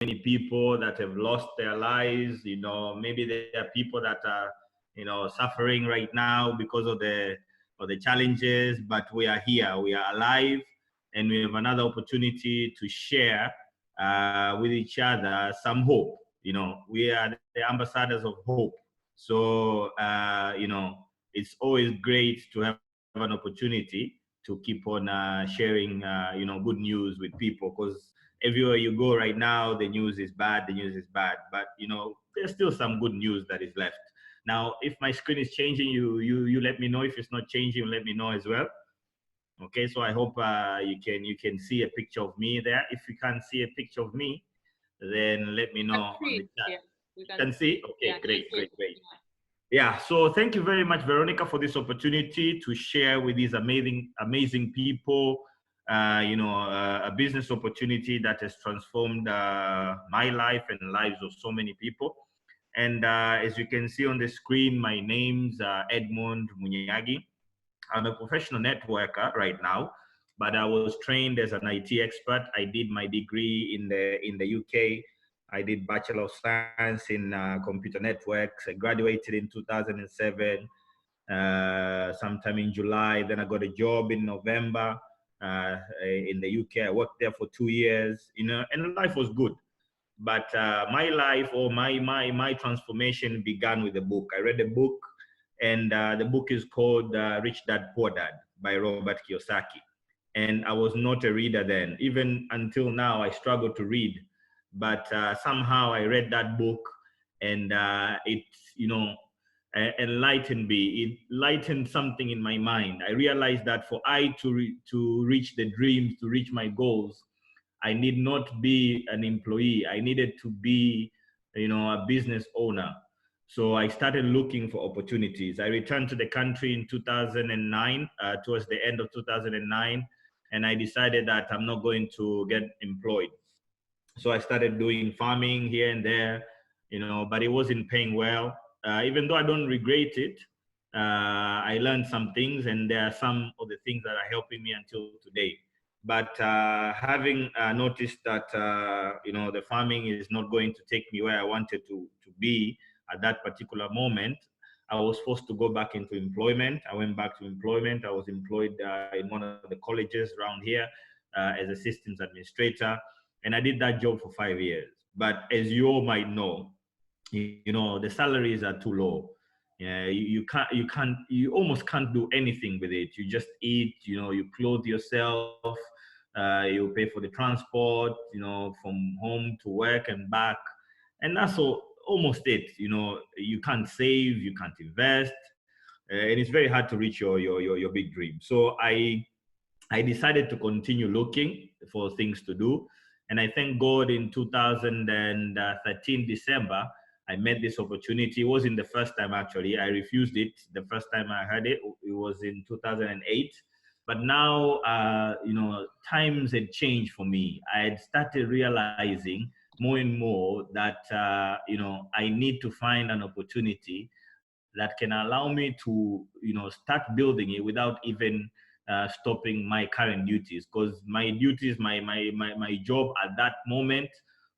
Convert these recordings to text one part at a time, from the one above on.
many people that have lost their lives. Maybe there are people that are, suffering right now because of the challenges, but we are here, we are alive, and we have another opportunity to share with each other some hope. We are the ambassadors of hope. So, it's always great to have an opportunity to keep on sharing, good news with people, because everywhere you go right now, the news is bad, but, there's still some good news that is left. Now, if my screen is changing, you let me know. If it's not changing, let me know as well. Okay, so I hope you can see a picture of me there. If you can't see a picture of me, then let me know on the chat. Yeah, we You can can see. see? Yeah, Okay, thank great, you. great, great. Yeah, so thank you very much, Veronica, for this opportunity to share with these amazing people, a business opportunity that has transformed my life and the lives of so many people. And as you can see on the screen, my name's Edmund Munyagi. I'm a professional networker right now, but I was trained as an IT expert. I did my degree in the UK. I did Bachelor of Science in Computer Networks. I graduated in 2007, sometime in July. Then I got a job in November in the UK. I worked there for 2 years, and life was good. But my life, or my transformation, began with a book. I read a book, and the book is called Rich Dad Poor Dad by Robert Kiyosaki. And I was not a reader then. Even until now, I struggle to read. But somehow I read that book, and it, enlightened me. It lightened something in my mind. I realized that for to reach the dreams, to reach my goals, I need not be an employee. I needed to be, a business owner. So I started looking for opportunities. I returned to the country in 2009, towards the end of 2009, and I decided that I'm not going to get employed. So I started doing farming here and there, but it wasn't paying well. Even though I don't regret it, I learned some things, and there are some of the things that are helping me until today. But having noticed that the farming is not going to take me where I wanted to be at that particular moment, I was forced to go back into employment. I went back to employment. I was employed in one of the colleges around here as a systems administrator, and I did that job for 5 years. But as you all might know, the salaries are too low. Yeah, you almost can't do anything with it. You just eat, you clothe yourself, you pay for the transport, from home to work and back, and that's almost it. You can't save, you can't invest, and it's very hard to reach your big dream. So I decided to continue looking for things to do. And I thank God in 2013, December, I met this opportunity. It wasn't the first time, actually. I refused it. The first time I heard it, it was in 2008. But now, times had changed for me. I had started realizing more and more that, I need to find an opportunity that can allow me to, start building it without even stopping my current duties, because my duties, my job at that moment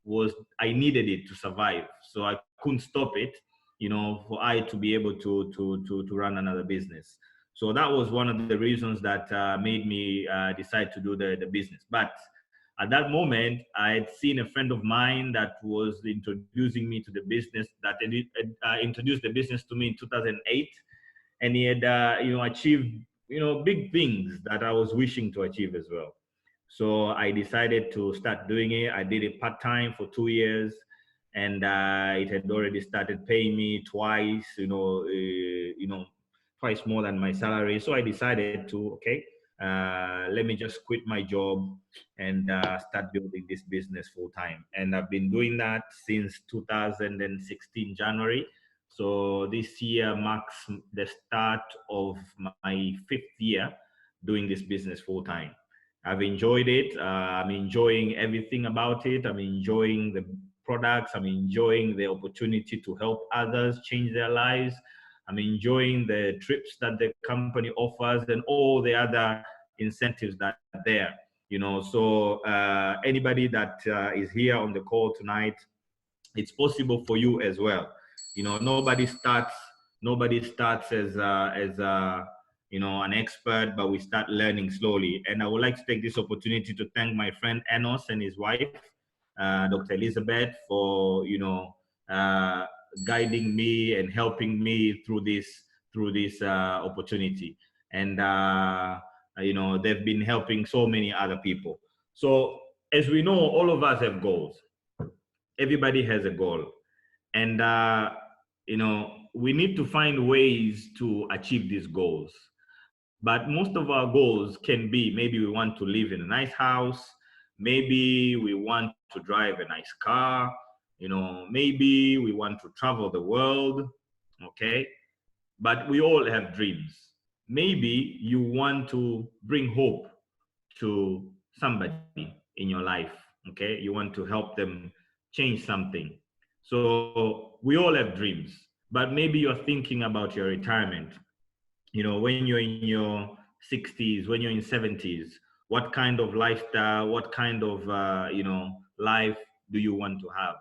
was, I needed it to survive, so I couldn't stop it, for I to be able to run another business. So that was one of the reasons that made me decide to do the business. But at that moment, I had seen a friend of mine that was introducing me to the business, that introduced the business to me in 2008, and he had achieved big things that I was wishing to achieve as well. So I decided to start doing it. I did it part-time for 2 years, and it had already started paying me twice, twice more than my salary. So I decided to, okay, let me just quit my job and start building this business full time. And I've been doing that since 2016 January. So this year marks the start of my 5th year doing this business full time. I've enjoyed it. I'm enjoying everything about it. I'm enjoying the products. I'm enjoying the opportunity to help others change their lives. I'm enjoying the trips that the company offers and all the other incentives that are there. So anybody that is here on the call tonight, it's possible for you as well. Nobody starts as an expert, but we start learning slowly. And I would like to take this opportunity to thank my friend Enos and his wife, Dr. Elizabeth, for uh, guiding me and helping me through this opportunity. And they've been helping so many other people. So as we know, all of us have goals. Everybody has a goal, and we need to find ways to achieve these goals. But most of our goals can be, maybe we want to live in a nice house, maybe we want to drive a nice car, maybe we want to travel the world. Okay, but we all have dreams. Maybe you want to bring hope to somebody in your life. Okay, you want to help them change something. So we all have dreams, but maybe you're thinking about your retirement, when you're in your 60s, when you're in 70s. What kind of lifestyle, what kind of life do you want to have?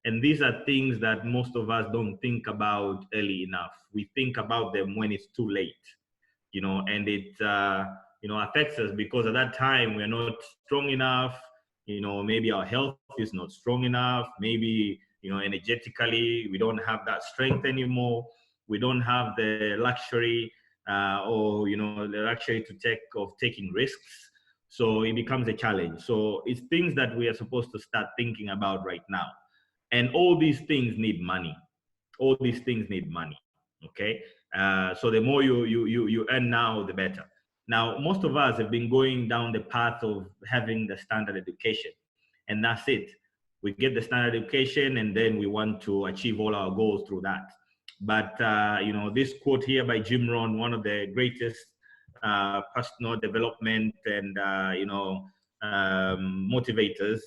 And these are things that most of us don't think about early enough. We think about them when it's too late, and it affects us, because at that time we're not strong enough. Maybe our health is not strong enough. Maybe energetically we don't have that strength anymore. We don't have the luxury, or the luxury to taking risks. So it becomes a challenge. So it's things that we are supposed to start thinking about right now. And all these things need money. All these things need money. Okay, so the more you earn now, the better. Now, most of us have been going down the path of having the standard education, and that's it. We get the standard education, and then we want to achieve all our goals through that. But this quote here by Jim Rohn, one of the greatest personal development and motivators,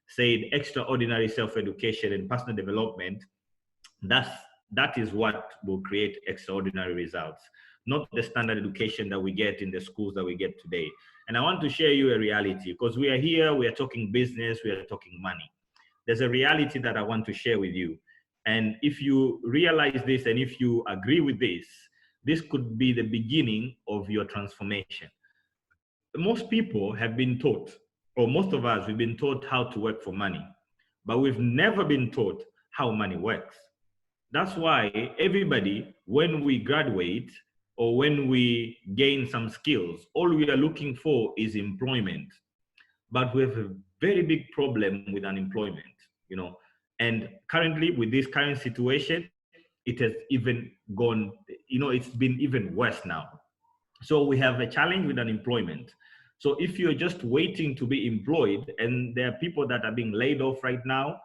said extraordinary self-education and personal development, that's that is what will create extraordinary results, not the standard education that we get in the schools that we get today. And I want to share you a reality, because we are here, we are talking business, we are talking money. There's a reality that I want to share with you. And if you realize this and if you agree with this could be the beginning of your transformation. Most people have been taught, or most of us, we've been taught how to work for money, but we've never been taught how money works. That's why everybody, when we graduate or when we gain some skills, all we are looking for is employment. But we have a very big problem with unemployment, you know. And currently, with this current situation, it has even gone, it's been even worse now. So we have a challenge with unemployment. So if you're just waiting to be employed, and there are people that are being laid off right now,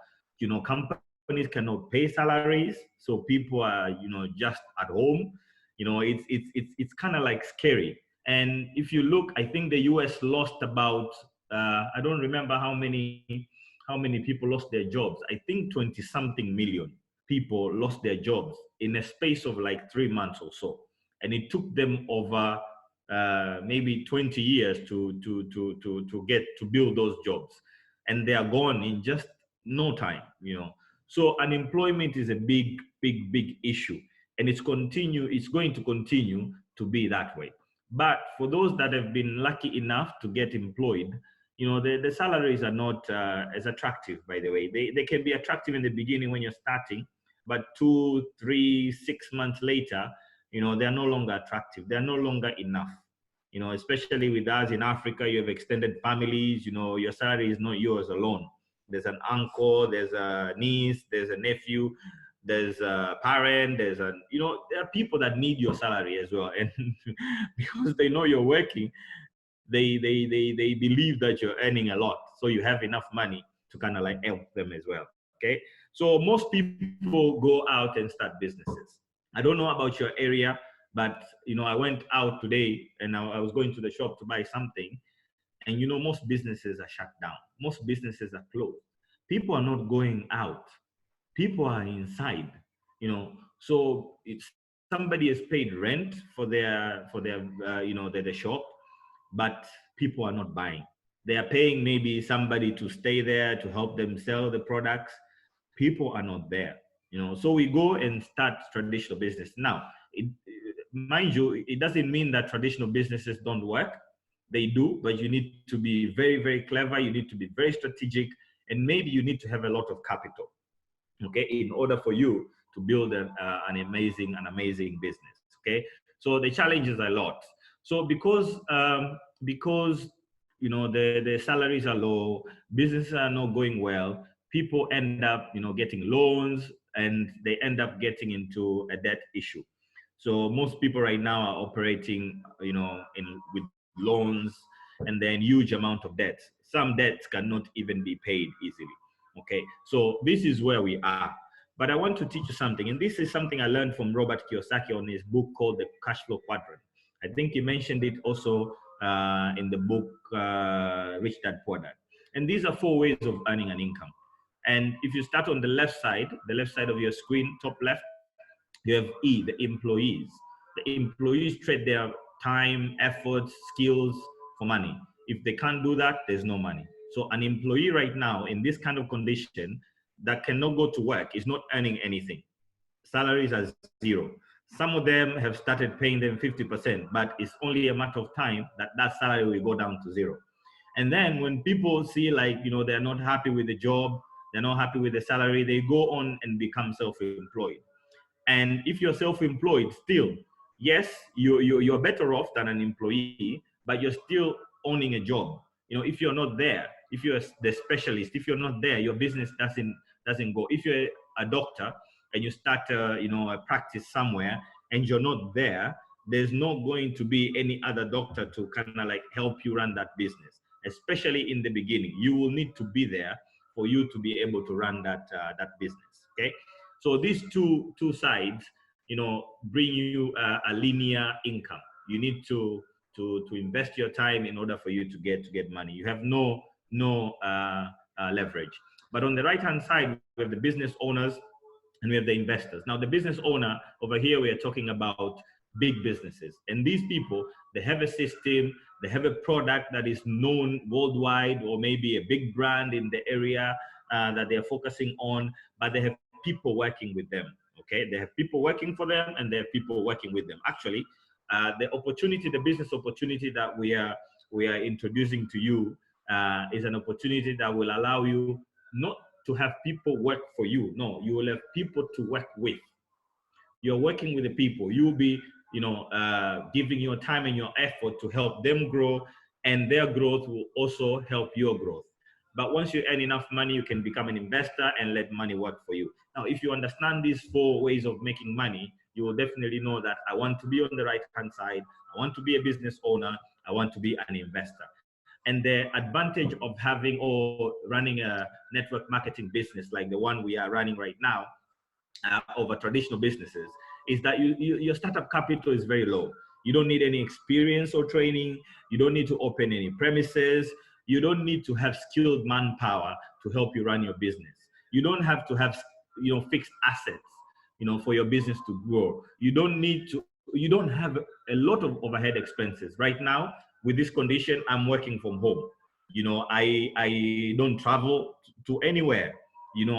companies cannot pay salaries, so people are, just at home. It's kind of like scary. And if you look, I think the US lost about, I don't remember how many people lost their jobs. I think 20 something million people lost their jobs in a space of like 3 months or so. And it took them over maybe 20 years to build those jobs, and they are gone in just no time. So unemployment is a big issue, and it's going to continue to be that way. But for those that have been lucky enough to get employed, the salaries are not as attractive. By the way, they can be attractive in the beginning when you're starting, but 2, 3, 6 months later, they are no longer attractive. They are no longer enough. Especially with us in Africa, you have extended families. Your salary is not yours alone. There's an uncle, there's a niece, there's a nephew, there's a parent, there are people that need your salary as well. And because they know you're working, they believe that you're earning a lot. So you have enough money to kind of like help them as well. Okay. So most people go out and start businesses. I don't know about your area, but I went out today and I was going to the shop to buy something, and most businesses are shut down. Most businesses are closed. People are not going out. People are inside. So somebody has paid rent for their shop, but people are not buying. They are paying maybe somebody to stay there to help them sell the products. People are not there, so we go and start traditional business. Now, mind you, it doesn't mean that traditional businesses don't work. They do, but you need to be very, very clever. You need to be very strategic, and maybe you need to have a lot of capital, okay, in order for you to build an amazing business. Okay, so the challenge is a lot. So because the salaries are low, businesses are not going well, people end up getting loans, and they end up getting into a debt issue. So most people right now are operating in with loans, and then huge amount of debt. Some debts cannot even be paid easily. Okay, so this is where we are. But I want to teach you something, and this is something I learned from Robert Kiyosaki on his book called The Cash Flow Quadrant. I think he mentioned it also in the book Rich Dad Poor Dad. And these are 4 ways of earning an income. And if you start on the left side of your screen, top left, you have E, the employees. The employees trade their time, efforts, skills for money. If they can't do that, there's no money. So an employee right now in this kind of condition that cannot go to work is not earning anything. Salaries are zero. Some of them have started paying them 50%, but it's only a matter of time that that salary will go down to zero. And then when people see, like, they're not happy with the job, they're not happy with the salary, they go on and become self-employed. And if you're self-employed still, yes, you're better off than an employee, but you're still owning a job. If you're not there, if you're the specialist, if you're not there, your business doesn't go. If you're a doctor and you start a practice somewhere and you're not there, there's not going to be any other doctor to kind of like help you run that business, especially in the beginning. You will need to be there for you to be able to run that business. Okay, so these two sides, bring you a linear income. You need to invest your time in order for you to get money. You have no leverage. But on the right hand side, we have the business owners and we have the investors. Now, the business owner over here, we are talking about big businesses, and these people, they have a system, they have a product that is known worldwide, or maybe a big brand in the area that they are focusing on, but they have people working with them. Okay, they have people working for them, and they have people working with them. Actually, the business opportunity that we are introducing to you is an opportunity that will allow you not to have people work for you. No, you will have people to work with. You're working with the people. You'll be, giving your time and your effort to help them grow, and their growth will also help your growth. But once you earn enough money, you can become an investor and let money work for you. Now, if you understand these 4 ways of making money, you will definitely know that I want to be on the right-hand side. I want to be a business owner. I want to be an investor. And the advantage of having or running a network marketing business like the one we are running right now over traditional businesses is that your startup capital is very low. You don't need any experience or training. You don't need to open any premises. You don't need to have skilled manpower to help you run your business. You don't have to have fixed assets for your business to grow. You don't have a lot of overhead expenses. Right now, with this condition, I'm working from home. I don't travel to anywhere.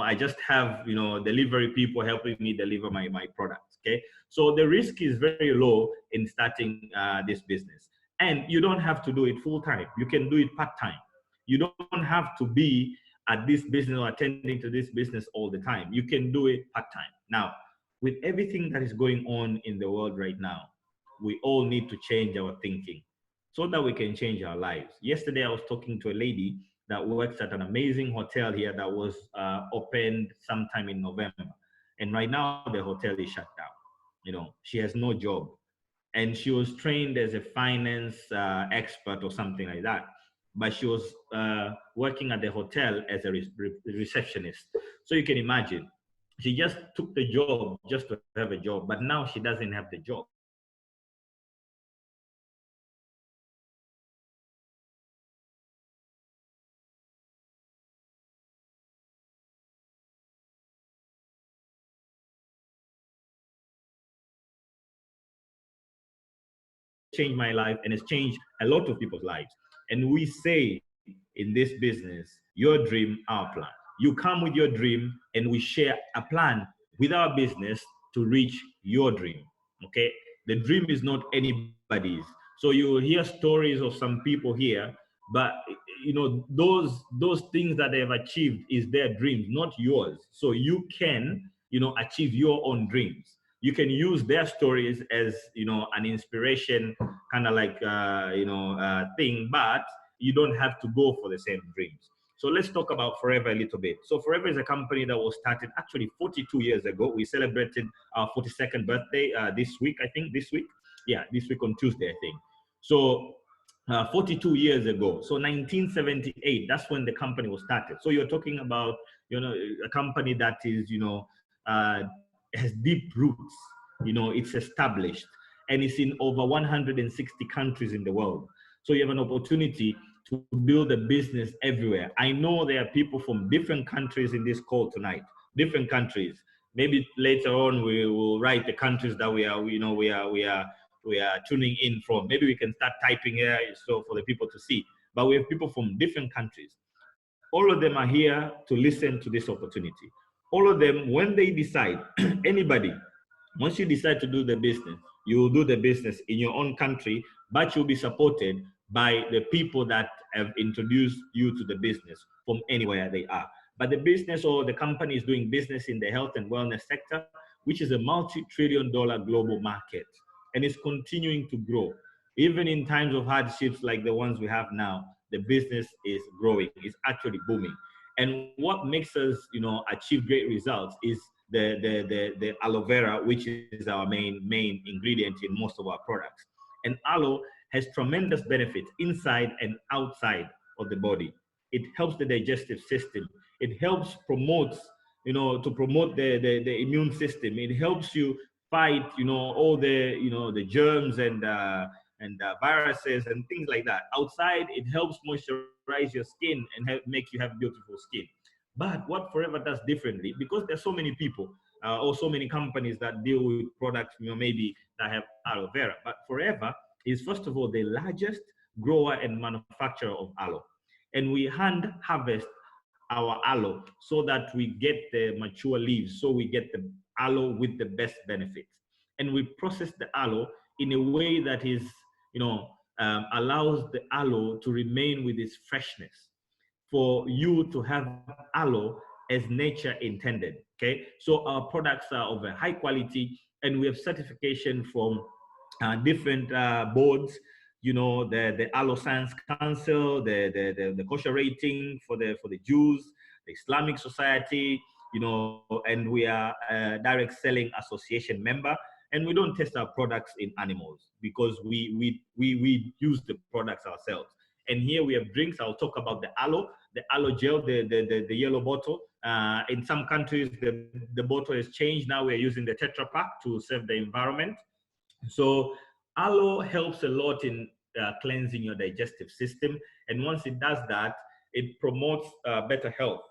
I just have delivery people helping me deliver my products. Okay, so the risk is very low in starting this business, and you don't have to do it full time. You can do it part-time. You don't have to be at this business or attending to this business all the time. You can do it part-time. Now, with everything that is going on in the world right now, we all need to change our thinking so that we can change our lives. Yesterday, I was talking to a lady that works at an amazing hotel here that was opened sometime in November. And right now, the hotel is shut down. She has no job. And she was trained as a finance expert or something like that. But she was working at the hotel as a receptionist. So you can imagine, she just took the job just to have a job, but now she doesn't have the job. Changed my life and has changed a lot of people's lives. And we say in this business, your dream, our plan. You come with your dream and we share a plan with our business to reach your dream. Okay? The dream is not anybody's. So you will hear stories of some people here, but those things that they have achieved is their dreams, not yours. So you can, achieve your own dreams. You can use their stories as, an inspiration kind of like thing, but you don't have to go for the same dreams. So let's talk about Forever a little bit. So Forever is a company that was started actually 42 years ago. We celebrated our 42nd birthday this week, I think, this week. Yeah, this week on Tuesday, I think. So 42 years ago, so 1978, that's when the company was started. So you're talking about, a company that is, uh, has deep roots, it's established, and it's in over 160 countries in the world. So you have an opportunity to build a business everywhere. I know there are people from different countries in this call tonight, different countries. Maybe later on we will write the countries that we are tuning in from. Maybe we can start typing here so for the people to see. But we have people from different countries. All of them are here to listen to this opportunity. All of them, when they decide, anybody, once you decide to do the business, you will do the business in your own country, but you'll be supported by the people that have introduced you to the business from anywhere they are. But the business or the company is doing business in the health and wellness sector, which is a multi-trillion-dollar global market, and it's continuing to grow. Even in times of hardships like the ones we have now, the business is growing, it's actually booming. And what makes us, achieve great results is the aloe vera, which is our main ingredient in most of our products. And aloe has tremendous benefits inside and outside of the body. It helps the digestive system. It helps promote, to promote the immune system. It helps you fight, all the germs and viruses and things like that. Outside, it helps moisturize your skin and make you have beautiful skin. But what Forever does differently, because there's so many people or so many companies that deal with products, maybe that have aloe vera. But Forever is, first of all, the largest grower and manufacturer of aloe. And we hand harvest our aloe so that we get the mature leaves, so we get the aloe with the best benefits. And we process the aloe in a way that is, allows the aloe to remain with its freshness, for you to have aloe as nature intended. Okay, so our products are of a high quality, and we have certification from different boards. The Aloe Science Council, the kosher rating for the Jews, the Islamic Society, and we are a direct selling association member. And we don't test our products in animals because we use the products ourselves. And here we have drinks. I'll talk about the aloe gel, the yellow bottle. In some countries, the bottle has changed. Now we're using the Tetra Pak to save the environment. So aloe helps a lot in cleansing your digestive system. And once it does that, it promotes better health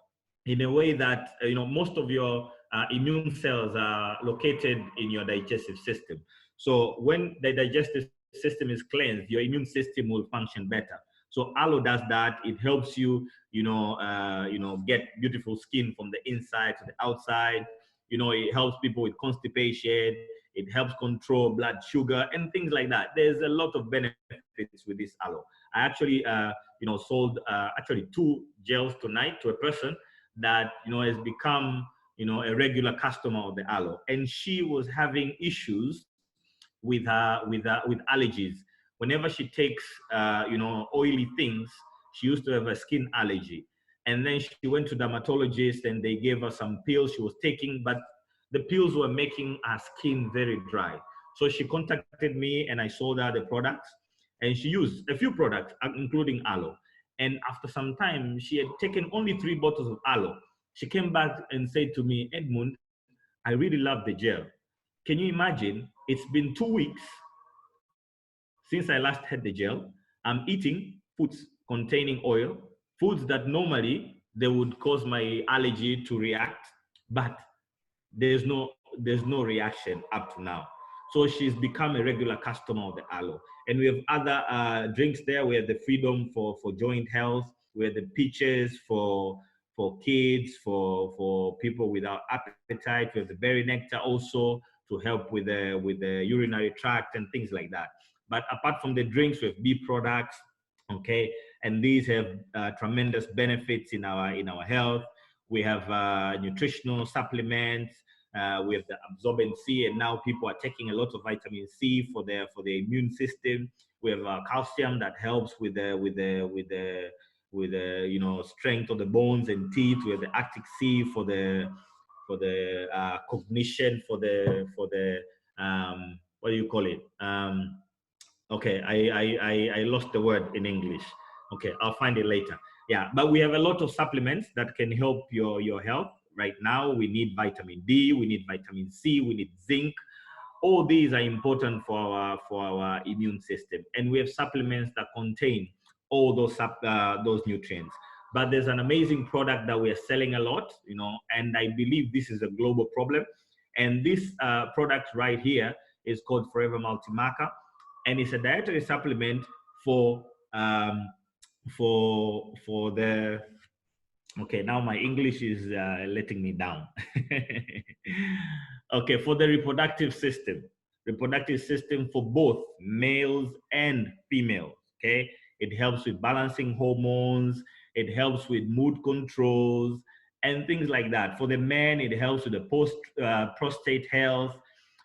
in a way that, most of your immune cells are located in your digestive system. So when the digestive system is cleansed, your immune system will function better. So aloe does that. It helps you, get beautiful skin from the inside to the outside. It helps people with constipation. It helps control blood sugar and things like that. There's a lot of benefits with this aloe. I actually, sold actually 2 gels tonight to a person that, has become, a regular customer of the aloe. And she was having issues with allergies. Whenever she takes, oily things, she used to have a skin allergy. And then she went to dermatologist and they gave her some pills she was taking, but the pills were making her skin very dry. So she contacted me and I sold her the products, and she used a few products, including aloe. And after some time, she had taken only 3 bottles of aloe. She came back and said to me, Edmund, I really love the gel. Can you imagine? It's been 2 weeks since I last had the gel. I'm eating foods containing oil, foods that normally they would cause my allergy to react, but there's no reaction up to now. So she's become a regular customer of the aloe. And we have other drinks there. We have the Freedom for joint health. We have the peaches for kids, for people without appetite. We have the berry nectar also to help with the urinary tract and things like that. But apart from the drinks, we have bee products, okay, and these have tremendous benefits in our health. We have nutritional supplements. We have the absorbent C, and now people are taking a lot of vitamin C for the immune system. We have calcium that helps with the strength of the bones and teeth. We have the Arctic Sea for the cognition, for the what do you call it? Okay, I lost the word in English. Okay, I'll find it later. Yeah, but we have a lot of supplements that can help your health. Right now, we need vitamin D, we need vitamin C, we need zinc. All these are important for our immune system, and we have supplements that contain all those nutrients. But there's an amazing product that we are selling a lot, and I believe this is a global problem. And this product right here is called Forever Multimaca, and it's a dietary supplement for the. Okay, now my English is letting me down. Okay, for the reproductive system for both males and females. Okay, it helps with balancing hormones, it helps with mood controls and things like that. For the men, it helps with the prostate health.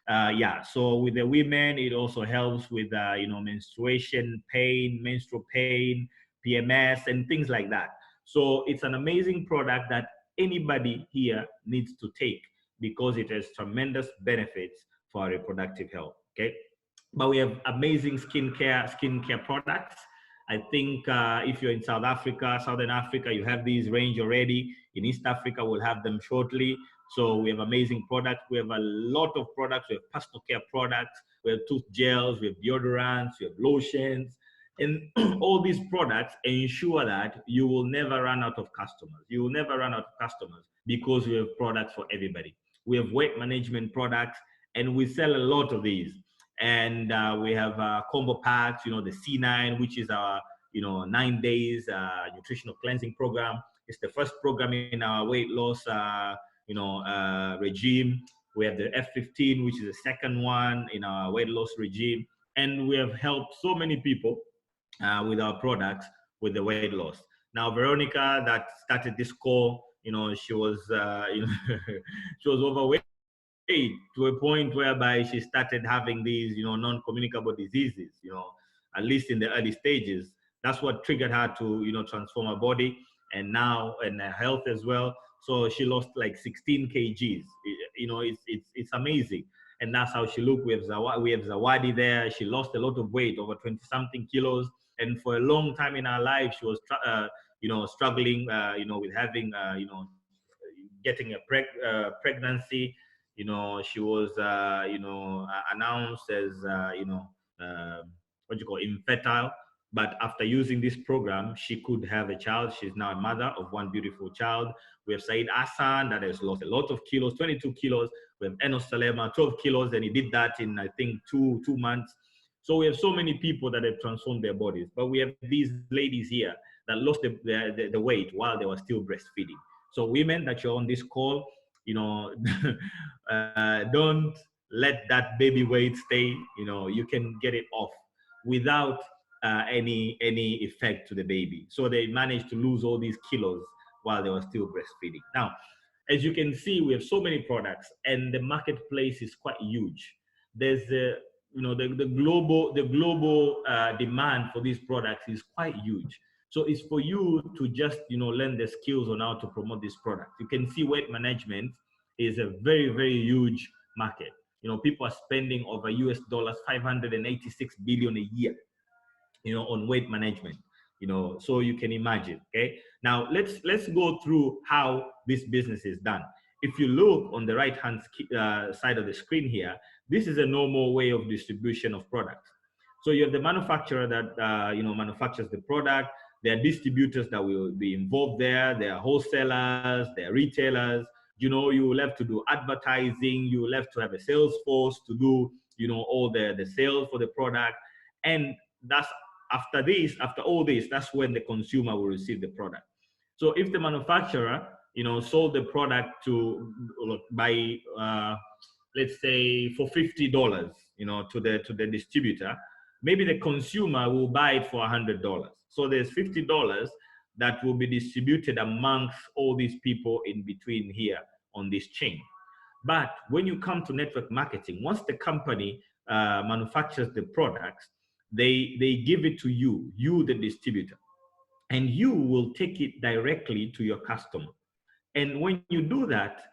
Yeah, so with the women, it also helps with menstruation pain, menstrual pain, PMS, and things like that. So it's an amazing product that anybody here needs to take because it has tremendous benefits for our reproductive health. Okay, but we have amazing skincare products. I think if you're in South Africa, Southern Africa, you have these range already. In East Africa, we'll have them shortly. So we have amazing products. We have a lot of products. We have personal care products. We have tooth gels. We have deodorants. We have lotions. And all these products ensure that you will never run out of customers. You will never run out of customers because we have products for everybody. We have weight management products, and we sell a lot of these. And we have combo packs, the C9, which is our 9 days nutritional cleansing program. It's the first program in our weight loss regime. We have the F15, which is the second one in our weight loss regime. And we have helped so many people with our products with the weight loss. Now, Veronica, that started this call, she was she was overweight to a point whereby she started having these, non-communicable diseases, at least in the early stages. That's what triggered her to, transform her body and now and her health as well. So she lost like 16 kgs. It's amazing. And that's how she looked. We have Zawadi there. She lost a lot of weight, over 20 something kilos. And for a long time in her life, she was, struggling, with having, getting a pregnancy. She was, announced as, what you call infertile. But after using this program, she could have a child. She's now a mother of one beautiful child. We have Said Hassan that has lost a lot of kilos, 22 kilos. We have Enos Salema, 12 kilos, and he did that in, I think, two months. So we have so many people that have transformed their bodies. But we have these ladies here that lost the weight while they were still breastfeeding. So women that you're on this call, don't let that baby weight stay. You can get it off without any effect to the baby. So they managed to lose all these kilos while they were still breastfeeding. Now, as you can see, we have so many products, and the marketplace is quite huge. There's the global demand for these products is quite huge. So it's for you to just learn the skills on how to promote this product. You can see weight management is a very, very huge market. People are spending over US dollars 586 billion a year, on weight management. So you can imagine. Okay, now let's go through how this business is done. If you look on the right hand side of the screen here, this is a normal way of distribution of products. So you have the manufacturer that manufactures the product. There are distributors that will be involved there. There are wholesalers, there are retailers. You will have to do advertising. You will have to have a sales force to do all the sales for the product. And that's After this, after all this, that's when the consumer will receive the product. So if the manufacturer, sold the product to by let's say for $50, to the distributor, maybe the consumer will buy it for $100. So there's $50 that will be distributed amongst all these people in between here on this chain. But when you come to network marketing, once the company manufactures the products, they give it to you the distributor, and you will take it directly to your customer. And when you do that,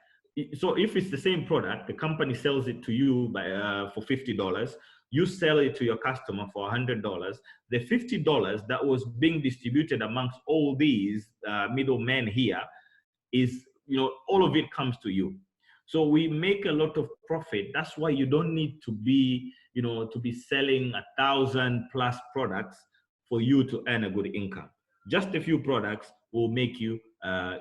so if it's the same product, the company sells it to you for $50, you sell it to your customer for $100. The $50 that was being distributed amongst all these middlemen here is, all of it comes to you. So we make a lot of profit. That's why you don't need to be, to be selling 1,000 plus products for you to earn a good income. Just a few products will make you, a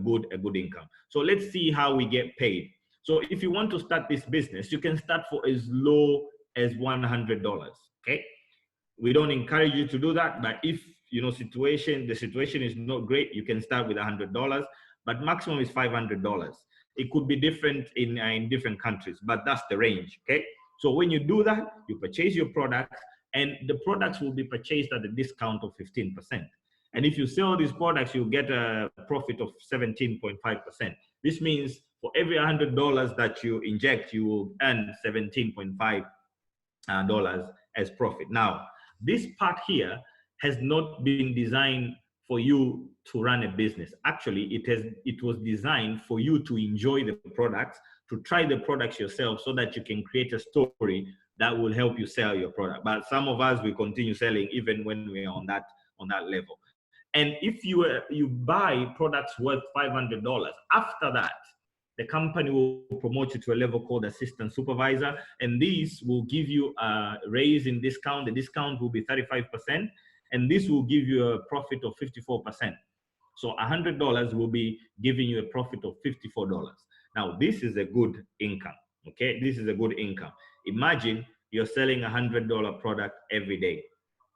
good income. So let's see how we get paid. So if you want to start this business, you can start for as low as $100. Okay. We don't encourage you to do that, but if the situation is not great, you can start with $100, but maximum is $500. It could be different in different countries, but that's the range. Okay. So when you do that, you purchase your products, and the products will be purchased at a discount of 15%. And if you sell these products, you get a profit of 17.5%. This means for every $100 that you inject, you will earn $17.5 as profit. Now, this part here has not been designed for you to run a business. Actually, it was designed for you to enjoy the products, to try the products yourself, so that you can create a story that will help you sell your product. But some of us, we continue selling even when we are on that level. And if you buy products worth $500, after that, the company will promote you to a level called assistant supervisor, and these will give you a raise in discount. The discount will be 35%, and this will give you a profit of 54%. So $100 will be giving you a profit of $54. Now, this is a good income, okay? This is a good income. Imagine you're selling a $100 product every day,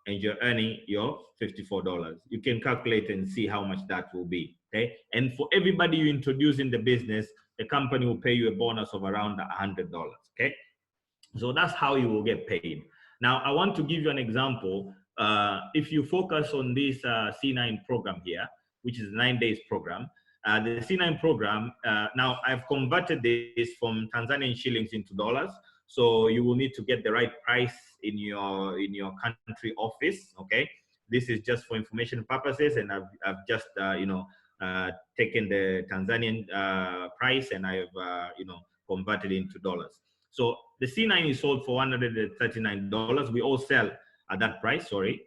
and you're earning your $54. You can calculate and see how much that will be, okay? And for everybody you introduce in the business, the company will pay you a bonus of around $100, okay? So that's how you will get paid. Now, I want to give you an example. If you focus on this C9 program here, which is a 9 days program, the C9 program, now I've converted this from Tanzanian shillings into dollars. So you will need to get the right price in your country office. Okay, this is just for information purposes, and I've just taken the Tanzanian price, and I've converted into dollars. So the C9 is sold for $139. We all sell at that price. Sorry,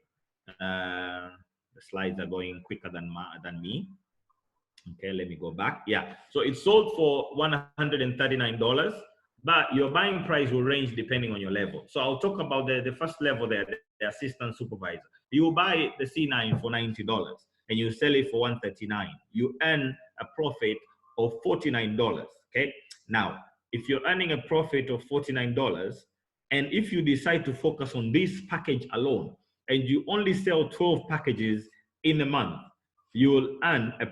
the slides are going quicker than me. Okay, let me go back. Yeah, so it's sold for $139. But your buying price will range depending on your level. So I'll talk about the first level there, the assistant supervisor. You buy the C9 for $90 and you sell it for $139. You earn a profit of $49. Okay. Now, if you're earning a profit of $49, and if you decide to focus on this package alone, and you only sell 12 packages in a month, you will earn a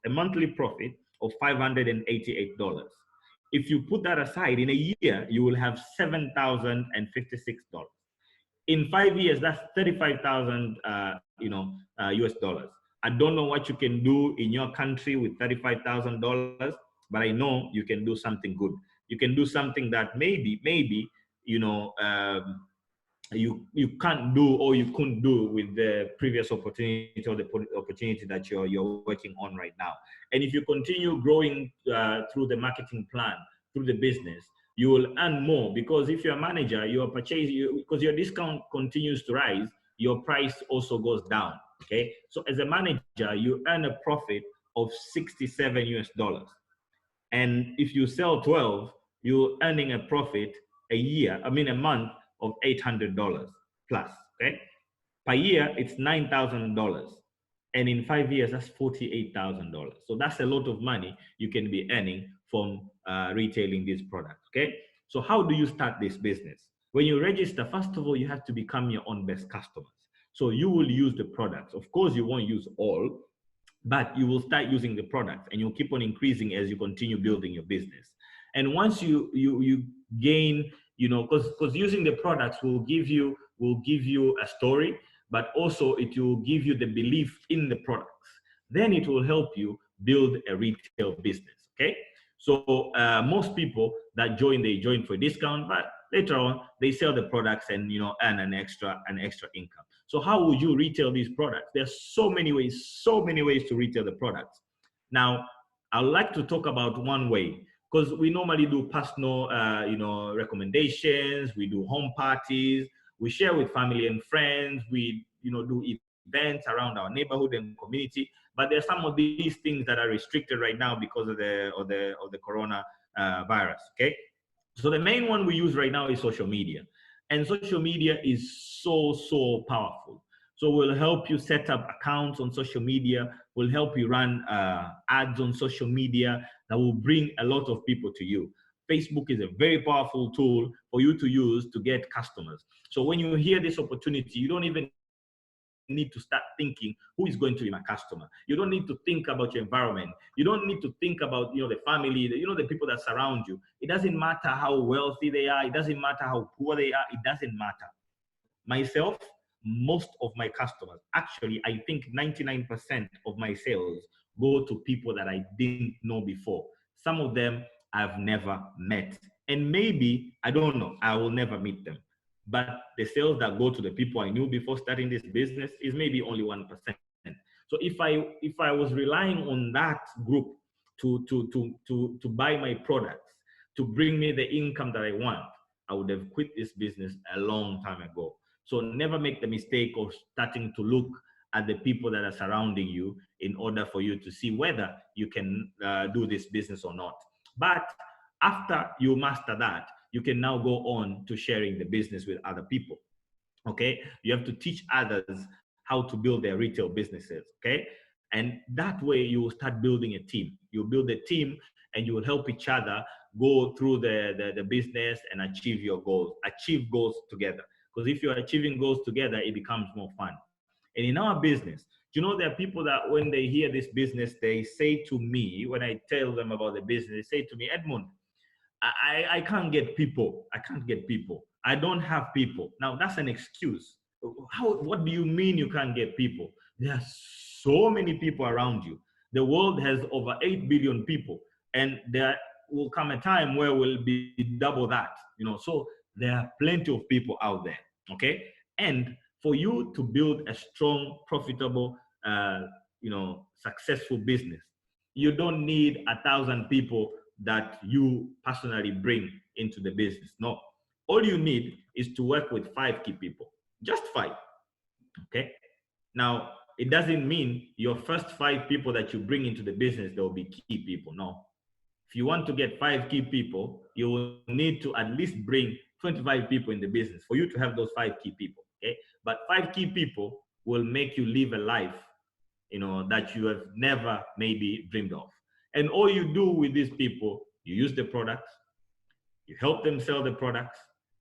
monthly profit of $588. If you put that aside, in a year, you will have $7,056. In 5 years, that's 35,000, US dollars. I don't know what you can do in your country with $35,000, but I know you can do something good. You can do something that maybe, you can't do, or you couldn't do with the previous opportunity, or the opportunity that you're working on right now. And if you continue growing through the marketing plan, through the business, you will earn more, because if you're a manager, because your discount continues to rise, your price also goes down. Okay, so as a manager, you earn a profit of $67 US, and if you sell 12, you're earning a profit a month of $800 plus. Okay, per year it's $9,000, and in 5 years that's $48,000. So that's a lot of money you can be earning from retailing these products. Okay, so how do you start this business? When you register, first of all, you have to become your own best customers. So you will use the products. Of course, you won't use all, but you will start using the products, and you'll keep on increasing as you continue building your business. And once you gain, because using the products will give you a story, but also it will give you the belief in the products. Then it will help you build a retail business. Okay, so most people that join, they join for a discount, but later on they sell the products and earn an extra income. So how would you retail these products? There's so many ways to retail the products. Now, I'd like to talk about one way, because we normally do personal, recommendations. We do home parties. We share with family and friends. We, do events around our neighborhood and community. But there's some of these things that are restricted right now because of the corona virus. Okay, so the main one we use right now is social media, and social media is so powerful. So we'll help you set up accounts on social media. We'll help you run ads on social media that will bring a lot of people to you. Facebook is a very powerful tool for you to use to get customers. So when you hear this opportunity, you don't even need to start thinking who is going to be my customer. You don't need to think about your environment. You don't need to think about the family, the people that surround you. It doesn't matter how wealthy they are. It doesn't matter how poor they are. It doesn't matter. Myself, most of my customers, actually, I think 99% of my sales go to people that I didn't know before. Some of them I've never met. And maybe, I don't know, I will never meet them. But the sales that go to the people I knew before starting this business is maybe only 1%. So if I was relying on that group to buy my products, to bring me the income that I want, I would have quit this business a long time ago. So never make the mistake of starting to look at the people that are surrounding you in order for you to see whether you can do this business or not. But after you master that, you can now go on to sharing the business with other people. Okay, you have to teach others how to build their retail businesses. Okay, and that way you will start building a team. You build a team and you will help each other go through the business and achieve your goals, achieve goals together. Because if you're achieving goals together, it becomes more fun. And in our business, there are people that when they hear this business, they say to me, when I tell them about the business, they say to me, Edmund, I can't get people. I can't get people. I don't have people. Now that's an excuse. What do you mean you can't get people? There are so many people around you. The world has over 8 billion people, and there will come a time where we'll be double that. So there are plenty of people out there. Okay, and for you to build a strong, profitable, successful business, you don't need 1,000 people that you personally bring into the business. No, all you need is to work with 5 key people, just 5. Okay, now it doesn't mean your first 5 people that you bring into the business, they will be key people. No, if you want to get 5 key people, you will need to at least bring 25 people in the business for you to have those 5 key people. Okay, but 5 key people will make you live a life that you have never maybe dreamed of. And all you do with these people, you use the products, you help them sell the products,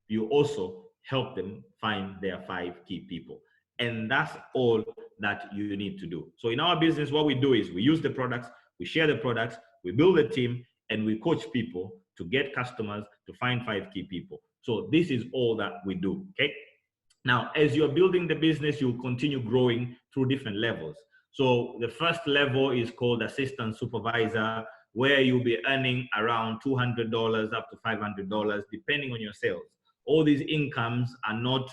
you also help them find their 5 key people. And that's all that you need to do. So in our business, what we do is we use the products, we share the products, we build a team, and we coach people to get customers, to find 5 key people. So this is all that we do, okay? Now, as you're building the business, you'll continue growing through different levels. So the first level is called assistant supervisor, where you'll be earning around $200 up to $500, depending on your sales. All these incomes are not,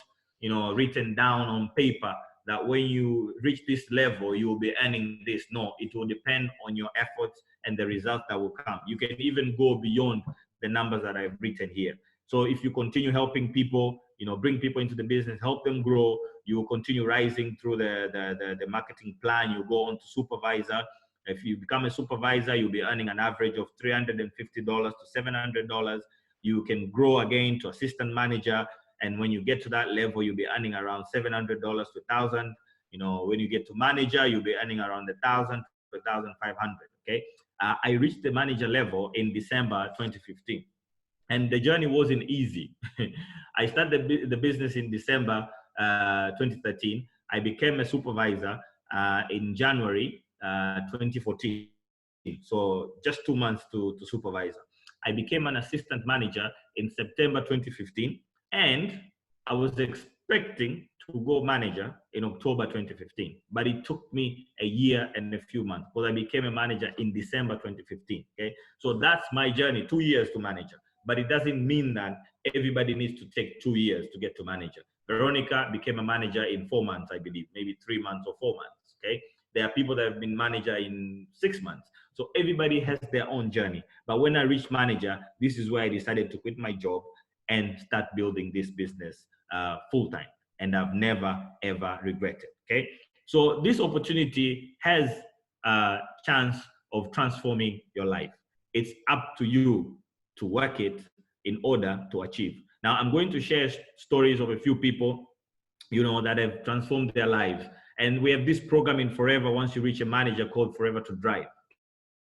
written down on paper that when you reach this level, you will be earning this. No, it will depend on your efforts and the results that will come. You can even go beyond the numbers that I've written here. So if you continue helping people, bring people into the business, help them grow, you will continue rising through the marketing plan. You go on to supervisor. If you become a supervisor, you'll be earning an average of $350 to $700. You can grow again to assistant manager. And when you get to that level, you'll be earning around $700 to $1,000. When you get to manager, you'll be earning around $1,000 to $1,500. Okay. I reached the manager level in December 2015. And the journey wasn't easy. I started the business in December 2013. I became a supervisor in January 2014. So just 2 months to supervisor. I became an assistant manager in September 2015, and I was expecting to go manager in October 2015, but it took me a year and a few months because I became a manager in December 2015. Okay, so that's my journey, 2 years to manager. But it doesn't mean that everybody needs to take 2 years to get to manager. Veronica became a manager in 4 months, I believe, maybe 3 months or 4 months. Okay, there are people that have been manager in 6 months. So everybody has their own journey. But when I reached manager, this is where I decided to quit my job and start building this business full time. And I've never, ever regretted. Okay. So this opportunity has a chance of transforming your life. It's up to you to work it in order to achieve. Now, I'm going to share stories of a few people, that have transformed their lives. And we have this program in Forever, once you reach a manager, called Forever to Drive.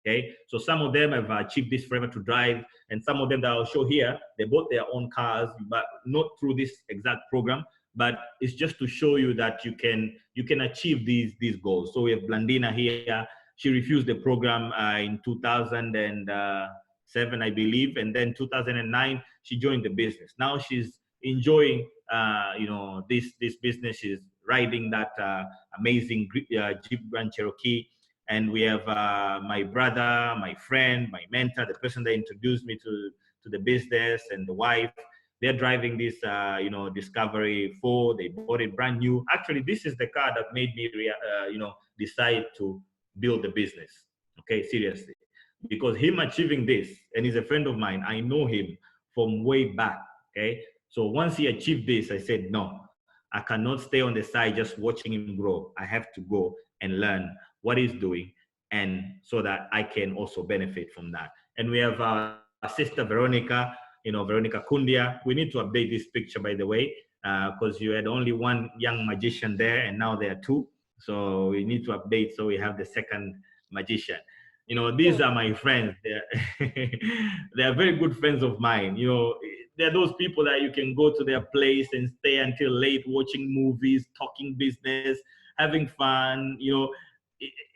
Okay, so some of them have achieved this Forever to Drive, and some of them that I'll show here, they bought their own cars, but not through this exact program. But it's just to show you that you can achieve these goals. So we have Blandina here. She refused the program in 2007, I believe, and then 2009 she joined the business. Now she's enjoying this business. She's riding that amazing Jeep Grand Cherokee. And we have my brother, my friend, my mentor, the person that introduced me to the business, and the wife. They're driving this, Discovery 4. They bought it brand new. Actually, this is the car that made me, decide to build the business. Okay, seriously, because him achieving this, and he's a friend of mine. I know him from way back. Okay, so once he achieved this, I said, no, I cannot stay on the side just watching him grow. I have to go and learn what he's doing, and so that I can also benefit from that. And we have our sister Veronica, Veronica Kundia. We need to update this picture, by the way, because you had only one young magician there, and now there are two. So we need to update, so we have the second magician. These are my friends. They are very good friends of mine. They're those people that you can go to their place and stay until late, watching movies, talking business, having fun.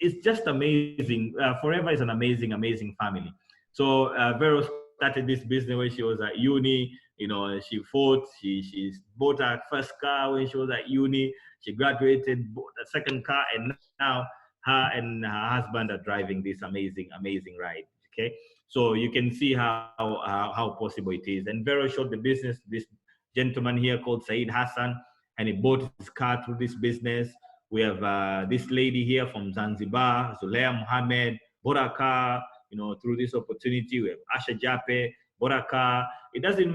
It's just amazing. Forever is an amazing, amazing family. So Vero started this business when she was at uni. She fought. She bought her first car when she was at uni. She graduated, bought a second car, and now her and her husband are driving this amazing, amazing ride. Okay, so you can see how possible it is. And Vero showed the business. This gentleman here called Saeed Hassan, and he bought his car through this business. We have this lady here from Zanzibar, Zulea Mohammed, Boraka, through this opportunity. We have Asha Jape, Boraka. It doesn't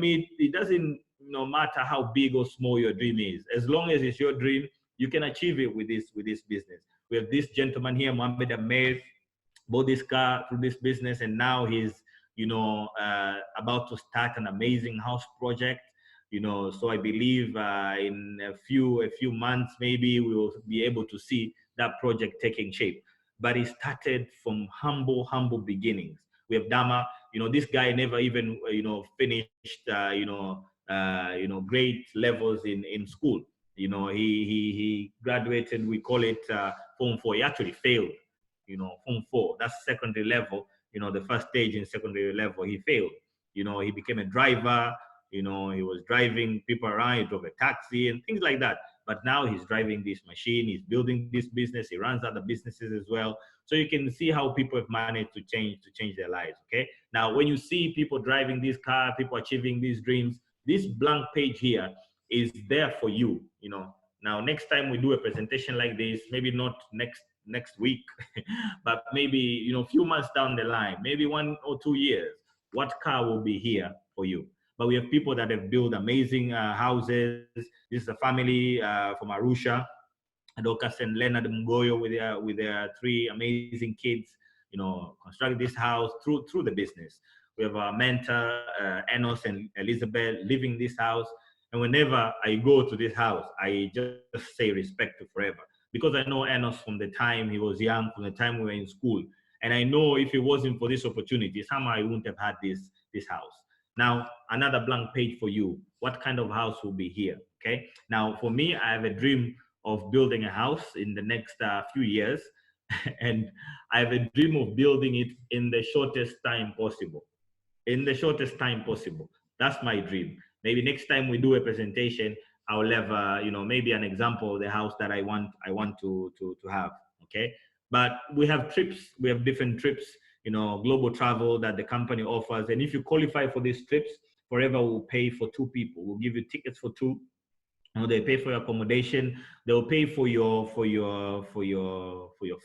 matter how big or small your dream is. As long as it's your dream, you can achieve it with this business. We have this gentleman here, Mohammed Ahmed, bought this car through this business, and now he's about to start an amazing house project. So I believe in a few months, maybe we will be able to see that project taking shape. But it started from humble beginnings. We have Dama. This guy never even finished grade levels in school. He graduated. We call it Form 4. He actually failed. Form 4. That's secondary level. The first stage in secondary level. He failed. He became a driver. He was driving people around. He drove a taxi and things like that. But now he's driving this machine. He's building this business. He runs other businesses as well. So you can see how people have managed to change their lives. Okay. Now, when you see people driving this car, people achieving these dreams, this blank page here is there for you. Now next time we do a presentation like this, maybe not next week, but maybe a few months down the line, maybe 1 or 2 years, what car will be here for you? But we have people that have built amazing houses. This is a family from Arusha, Adokas and Leonard Mgoyo with their 3 amazing kids, constructed this house through the business. We have our mentor, Enos and Elizabeth, living this house. And whenever I go to this house, I just say respect to Forever. Because I know Enos from the time he was young, from the time we were in school. And I know if it wasn't for this opportunity, somehow I wouldn't have had this house. Now, another blank page for you. What kind of house will be here? Okay. Now, for me, I have a dream of building a house in the next few years. And I have a dream of building it in the shortest time possible. In the shortest time possible. That's my dream. Maybe next time we do a presentation, I'll have maybe an example of the house that I want to have. Okay. But we have trips, we have different trips, global travel that the company offers. And if you qualify for these trips, Forever will pay for two people. We'll give you tickets for two. They pay for your accommodation. They'll pay for your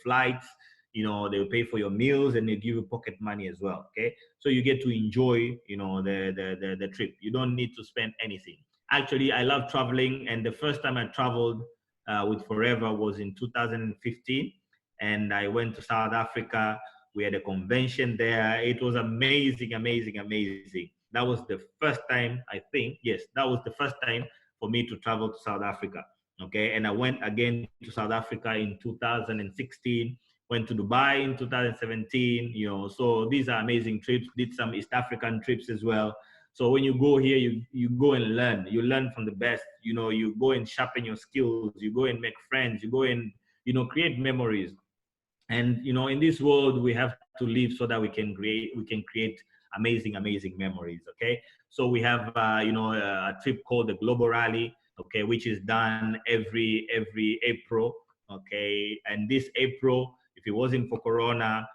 flights. They'll pay for your meals, and they give you pocket money as well. Okay, so you get to enjoy the trip. You don't need to spend anything. Actually, I love traveling, and the first time I traveled with Forever was in 2015, and I went to South Africa. We had a convention there. It was amazing, amazing, amazing. That was the first time, I think. Yes, that was the first time for me to travel to South Africa. Okay, and I went again to South Africa in 2016, went to Dubai in 2017, so these are amazing trips. Did some East African trips as well. So when you go here, you go and learn. You learn from the best. You go and sharpen your skills. You go and make friends. You go and, create memories. And, in this world, we have to live so that we can create amazing, amazing memories. Okay. So we have, a trip called the Global Rally, okay, which is done every April. Okay. And this April, if it wasn't for Corona,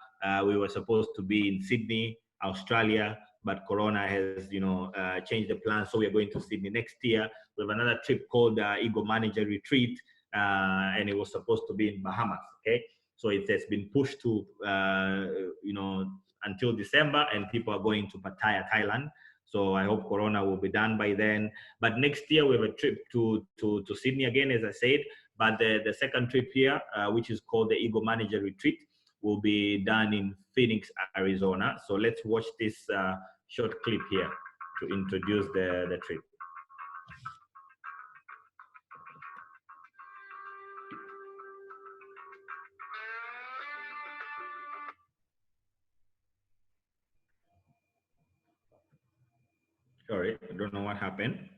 we were supposed to be in Sydney, Australia, but Corona has, changed the plan. So we're going to Sydney next year. We have another trip called Eagle Manager Retreat, and it was supposed to be in Bahamas. Okay. So it has been pushed to, until December, and people are going to Pattaya, Thailand. So I hope Corona will be done by then. But next year we have a trip to Sydney again, as I said. But the second trip here, which is called the Eagle Manager Retreat, will be done in Phoenix, Arizona. So let's watch this short clip here to introduce the trip. Sorry, I don't know what happened.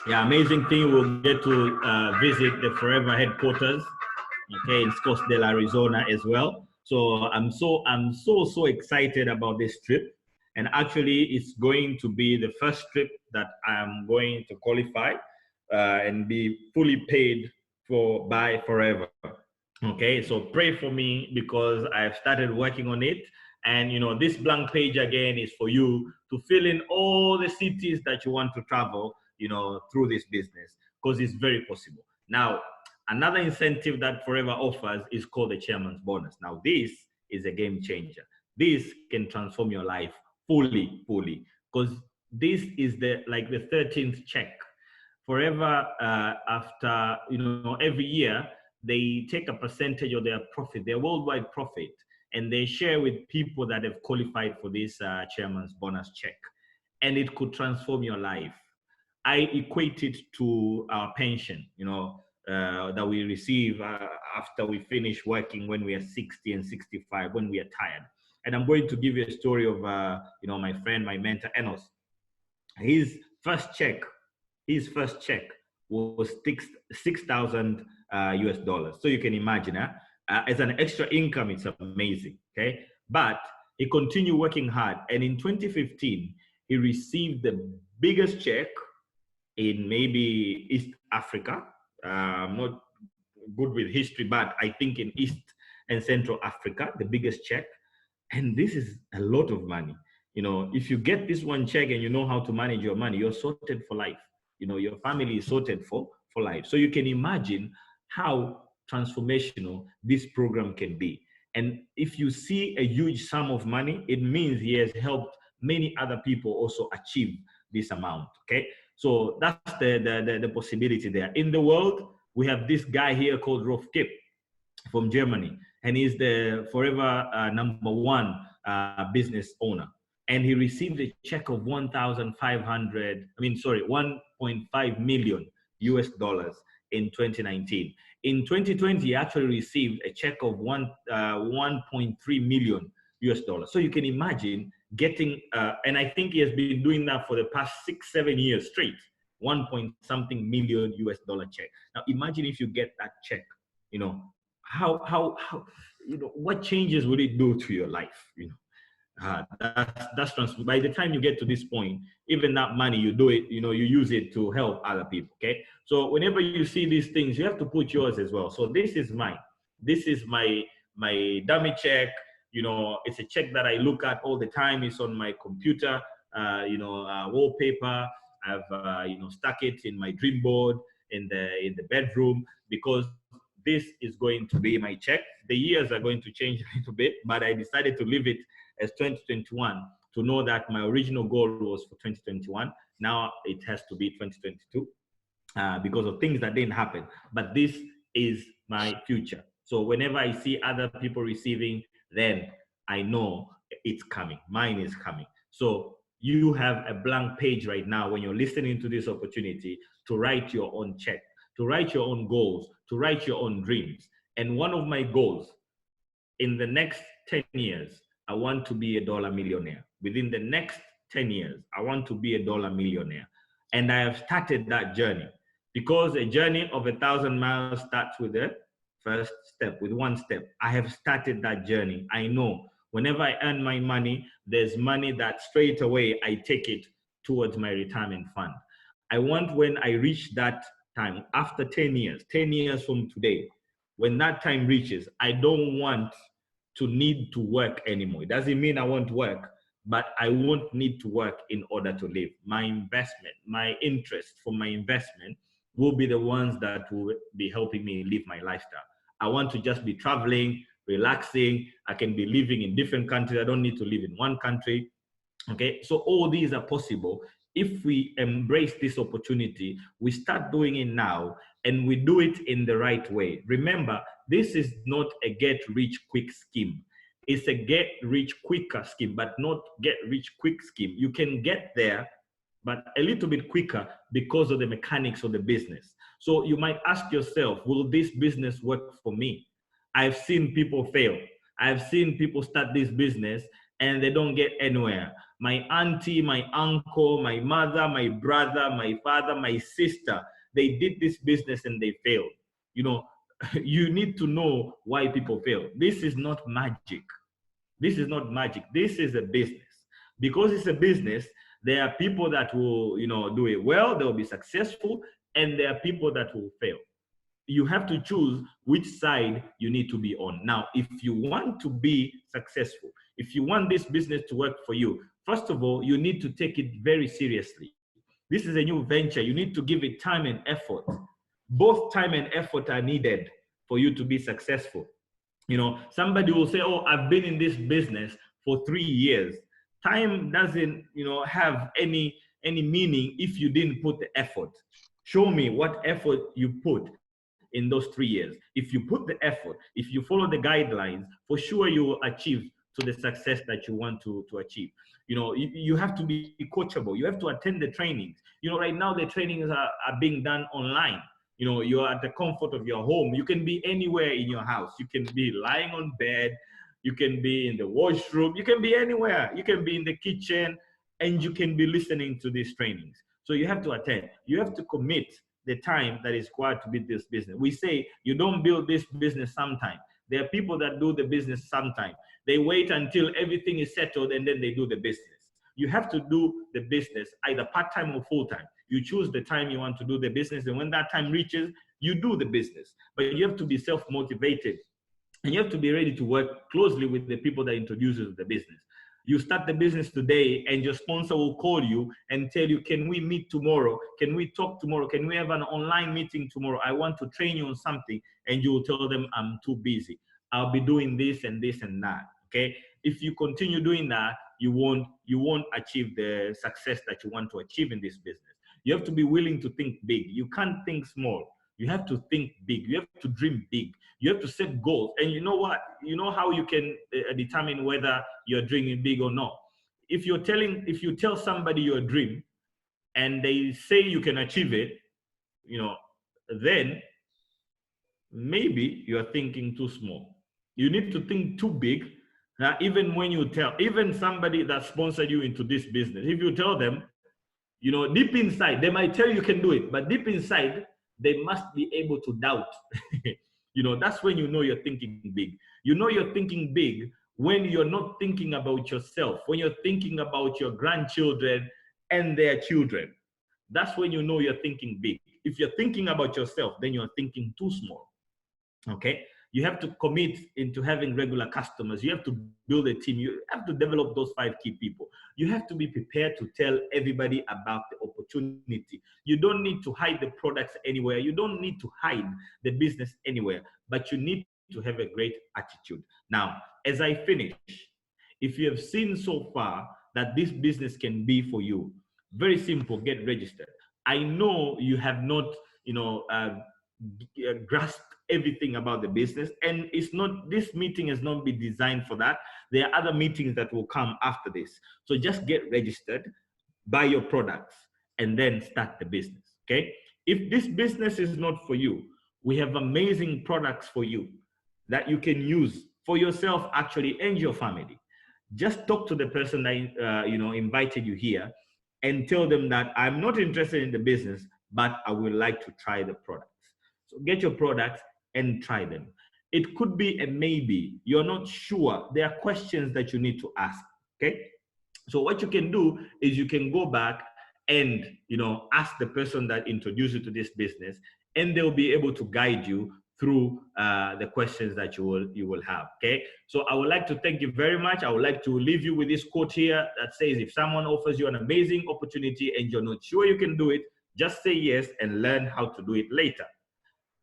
Yeah, amazing thing. We'll get to visit the Forever headquarters, okay, in Scottsdale, Arizona as well. So I'm so excited about this trip. And actually, it's going to be the first trip that I'm going to qualify and be fully paid for by Forever. Okay, so pray for me because I've started working on it. And this blank page again is for you to fill in all the cities that you want to travel, through this business, because it's very possible. Now, another incentive that Forever offers is called the chairman's bonus. Now, this is a game changer. This can transform your life fully, because this is the 13th check. Forever, after every year, they take a percentage of their profit, their worldwide profit, and they share with people that have qualified for this chairman's bonus check, and it could transform your life. I equate it to our pension, that we receive after we finish working when we are 60 and 65, when we are tired. And I'm going to give you a story of, my friend, my mentor, Enos. His first check was $6,000 US dollars. So you can imagine, as an extra income, it's amazing, okay? But he continued working hard. And in 2015, he received the biggest check in maybe East Africa. I'm not good with history, but I think in East and Central Africa, the biggest check. And this is a lot of money. If you get this one check and you know how to manage your money, you're sorted for life. Your family is sorted for life. So you can imagine how transformational this program can be. And if you see a huge sum of money, it means he has helped many other people also achieve this amount, okay? So that's the possibility there. In the world, We have this guy here called Rolf Kipp from Germany, and he's the forever #1 business owner. And he received a check of 1.5 million US dollars in 2019. In 2020, he actually received a check of 1.3 million US dollars. So you can imagine getting, and I think he has been doing that for the past 6-7 years straight, 1 point something million US dollar check. Now imagine if you get that check, how what changes would it do to your life? By the time you get to this point, even that money, you do it, you use it to help other people. Okay, so whenever you see these things, you have to put yours as well. So this is my dummy check. It's a check that I look at all the time. It's on my computer, wallpaper. I've stuck it in my dream board in the bedroom, because this is going to be my check. The years are going to change a little bit, but I decided to leave it as 2021 to know that my original goal was for 2021. Now it has to be 2022 because of things that didn't happen. But this is my future. So whenever I see other people receiving, then I know it's coming. Mine is coming. So you have a blank page right now when you're listening to this opportunity to write your own check, to write your own goals, to write your own dreams. And one of my goals in the next 10 years, I want to be a dollar millionaire. Within the next 10 years, I want to be a dollar millionaire. And I have started that journey, because a journey of 1,000 miles starts with the first step, with one step. I have started that journey. I know whenever I earn my money, there's money that straight away I take it towards my retirement fund. I want, when I reach that time, after 10 years from today, when that time reaches, I don't want to need to work anymore. It doesn't mean I won't work, but I won't need to work in order to live. My investment, my interest for my investment will be the ones that will be helping me live my lifestyle. I want to just be traveling, relaxing. I can be living in different countries. I don't need to live in one country. Okay, so all these are possible if we embrace this opportunity. We start doing it now, and we do it in the right way. Remember, this is not a get-rich-quick scheme. It's a get-rich-quicker scheme, but not get-rich-quick scheme. You can get there, but a little bit quicker because of the mechanics of the business. So you might ask yourself, will this business work for me? I've seen people fail. I've seen people start this business and they don't get anywhere. My auntie, my uncle, my mother, my brother, my father, my sister, they did this business and they failed. You need to know why people fail. This is not magic. This is not magic. This is a business. Because it's a business, there are people that will, do it well, they'll be successful, and there are people that will fail. You have to choose which side you need to be on. Now, if you want to be successful, if you want this business to work for you, first of all, you need to take it very seriously. This is a new venture. You need to give it time and effort. Both time and effort are needed for you to be successful. Somebody will say, oh, I've been in this business for 3 years. Time doesn't, have any meaning if you didn't put the effort. Show me what effort you put in those 3 years. If you put the effort, if you follow the guidelines, for sure you will achieve to the success that you want to achieve. You have to be coachable. You have to attend the trainings. Right now the trainings are being done online. You're at the comfort of your home. You can be anywhere in your house. You can be lying on bed. You can be in the washroom. You can be anywhere. You can be in the kitchen, and you can be listening to these trainings. So you have to attend. You have to commit the time that is required to build this business. We say you don't build this business sometime. There are people that do the business sometime. They wait until everything is settled and then they do the business. You have to do the business either part-time or full-time. You choose the time you want to do the business, and when that time reaches, you do the business. But you have to be self-motivated, and you have to be ready to work closely with the people that introduces the business. You start the business today and your sponsor will call you and tell you, can we meet tomorrow? Can we talk tomorrow? Can we have an online meeting tomorrow? I want to train you on something. And you will tell them, I'm too busy. I'll be doing this and this and that. Okay. If you continue doing that, you won't achieve the success that you want to achieve in this business. You have to be willing to think big. You can't think small. You have to think big. You have to dream big. You have to set goals. And you know what? You know how you can determine whether you're dreaming big or not. If you tell somebody your dream and they say you can achieve it, then maybe you're thinking too small. You need to think too big. Even when you tell, even somebody that sponsored you into this business, if you tell them, deep inside, they might tell you can do it, but deep inside, they must be able to doubt. That's when you know you're thinking big. You know you're thinking big when you're not thinking about yourself, when you're thinking about your grandchildren and their children. That's when you know you're thinking big. If you're thinking about yourself, then you're thinking too small. Okay? You have to commit into having regular customers. You have to build a team. You have to develop those 5 key people. You have to be prepared to tell everybody about the opportunity. You don't need to hide the products anywhere. You don't need to hide the business anywhere, but you need to have a great attitude. Now, as I finish, if you have seen so far that this business can be for you, very simple, get registered. I know you have not, grasped everything about the business, and this meeting has not been designed for that. There are other meetings that will come after this. So just get registered, buy your products, and then start the business. Okay? If this business is not for you, we have amazing products for you that you can use for yourself actually and your family. Just talk to the person that invited you here and tell them that I'm not interested in the business, but I would like to try the products. So get your products and try them. It could be a maybe. You're not sure. There are questions that you need to ask. Okay? So what you can do is you can go back and ask the person that introduced you to this business, and they'll be able to guide you through the questions that you will have. Okay, so I would like to thank you very much. I would like to leave you with this quote here that says, if someone offers you an amazing opportunity and you're not sure you can do it, just say yes and learn how to do it later.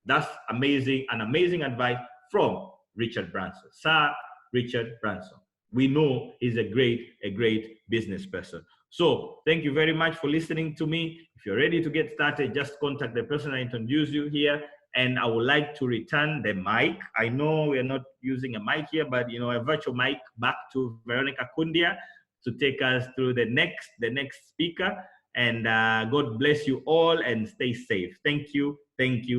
That's amazing, an amazing advice from Richard Branson, Sir Richard Branson. We know he's a great business person. So thank you very much for listening to me. If you're ready to get started, just contact the person I introduced you here. And I would like to return the mic. I know we're not using a mic here, but a virtual mic back to Veronica Kundia to take us through the next speaker. And God bless you all and stay safe. Thank you. Thank you.